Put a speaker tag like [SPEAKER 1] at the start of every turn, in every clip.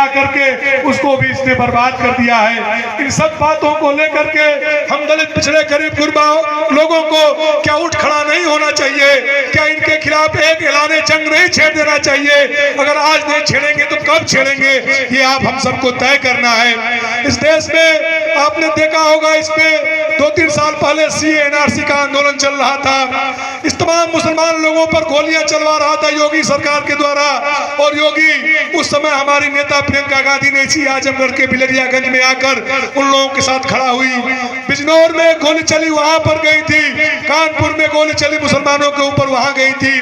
[SPEAKER 1] करके उसको भी इसने बर्बाद कर दिया है। इन सब बातों को लेकर के हम दलित पिछड़े गरीब गुरबा लोगों को क्या उठ खड़ा नहीं होना चाहिए? क्या इनके खिलाफ एक ऐलाने जंग नहीं छेड़ देना चाहिए? अगर आज नहीं छेड़ेंगे तो कब छेड़ेंगे, ये आप हम सबको तय करना है। इस देश में आपने देखा होगा, इसमें 2-3 साल पहले सीए एनआरसी का आंदोलन चल रहा था। इस तमाम मुसलमान लोगों पर गोलियां चलवा रहा था योगी सरकार के द्वारा, और योगी उस समय हमारी नेता प्रियंका गांधी ने इसी आजमगढ़ के बिलरियागंज में आकर उन लोगों के साथ खड़ा हुई। बिजनौर में गोली चली, वहां पर गई थी। कानपुर में गोली चली मुसलमानों के ऊपर, वहां गई थी।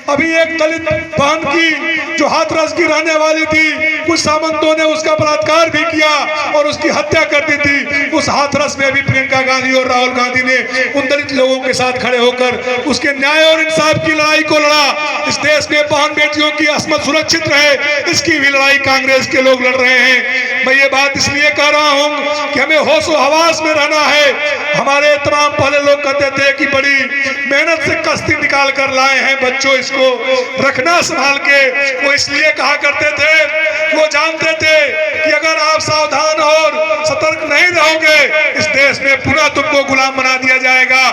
[SPEAKER 1] अभी एक दलित बहन की जो हाथरस की रहने वाली थी, कुछ सामंतों ने उसका बलात्कार भी किया और उसकी हत्या कर दी थी। उस हाथरस में भी प्रियंका गांधी और राहुल गांधी ने उन दलित लोगों के साथ खड़े होकर उसके न्याय और इंसाफ की लड़ाई को लड़ा। इस देश में बहन बेटियों की अस्मत सुरक्षित रहे, इसकी भी लड़ाई कांग्रेस के लोग लड़ रहे हैं। मैं ये बात इसलिए कह रहा हूं कि हमें होशो हवास में रहना है। हमारे तमाम पहले लोग कहते थे कि बड़ी मेहनत से कश्ती निकाल कर लाए हैं बच्चों, इसको रखना संभाल के। वो इसलिए कहा करते थे, वो जानते थे कि अगर आप सावधान और सतर्क नहीं रहोगे, इस देश में पुनः तुमको गुलाम बना दिया जाएगा।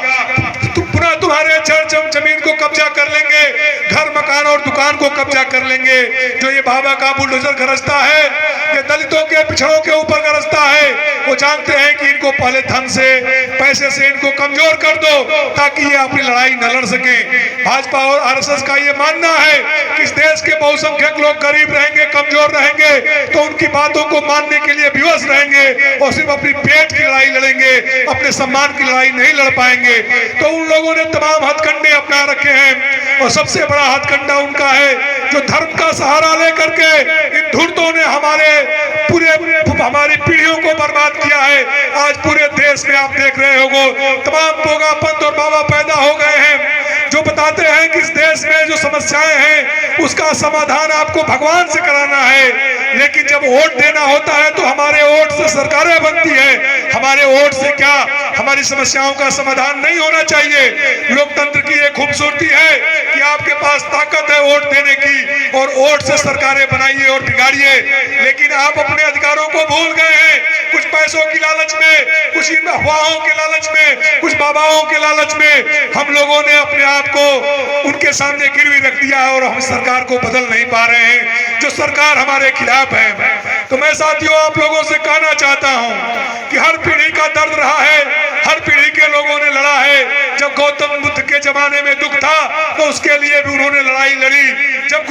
[SPEAKER 1] पुनः तुम्हारे जमीन को कब्जा कर लेंगे, घर मकान और दुकान को कब्जा कर लेंगे। जो ये बाबा का बुलडोजर गरजता है, ये दलितों के पिछड़ों के ऊपर गरजता है। वो जानते हैं कि इनको पहले धन से पैसे से इनको कमजोर कर दो ताकि ये अपनी लड़ाई न लड़ सके। भाजपा और आरएसएस का ये मानना है कि इस देश के बहुसंख्यक लोग गरीब रहेंगे, कमजोर रहेंगे, तो उनकी बातों को मानने के लिए विवश रहेंगे और सिर्फ अपनी पेट की लड़ाई लड़ेंगे, अपने सम्मान की लड़ाई नहीं लड़ पाएंगे। तो उन लोगों ने तमाम हथकंडे अपना रखे हैं, और सबसे बड़ा हथकंडा उनका है जो धर्म का सहारा लेकर के इन धुर्तों ने हमारी पीढ़ियों को बर्बाद किया है। आज पूरे देश में आप देख रहे होंगे तमाम पोगा पंथ और बाबा पैदा हो गए हैं जो बताते हैं कि इस देश में जो समस्याएं हैं उसका समाधान आपको भगवान से कराना है। लेकिन जब वोट देना होता है तो हमारे वोट से सरकारें बनती है, हमारे वोट से क्या हमारी समस्याओं का समाधान नहीं होना चाहिए। लोकतंत्र की एक खूबसूरती है कि आपके पास ताकत है वोट देने की, और वोट से सरकारें बनाइए और बिगाड़िए। लेकिन आप अपने अधिकारों को भूल गए हैं, कुछ पैसों की लालच में, कुछ इन अफवाहों के लालच में, कुछ बाबाओं के लालच में हम लोगों ने अपने आप को उनके सामने गिरवी रख दिया है, और हम सरकार को बदल नहीं पा रहे हैं जो सरकार हमारे खिलाफ है। तो मैं साथियों आप लोगों से कहना चाहता हूं कि हर पीढ़ी का दर्द रहा है, हर पीढ़ी के लोगों ने लड़ा है। जब गौतम बुद्ध के जमाने में दुख था तो उसके लिए भी उन्होंने लड़ाई लड़ी। जब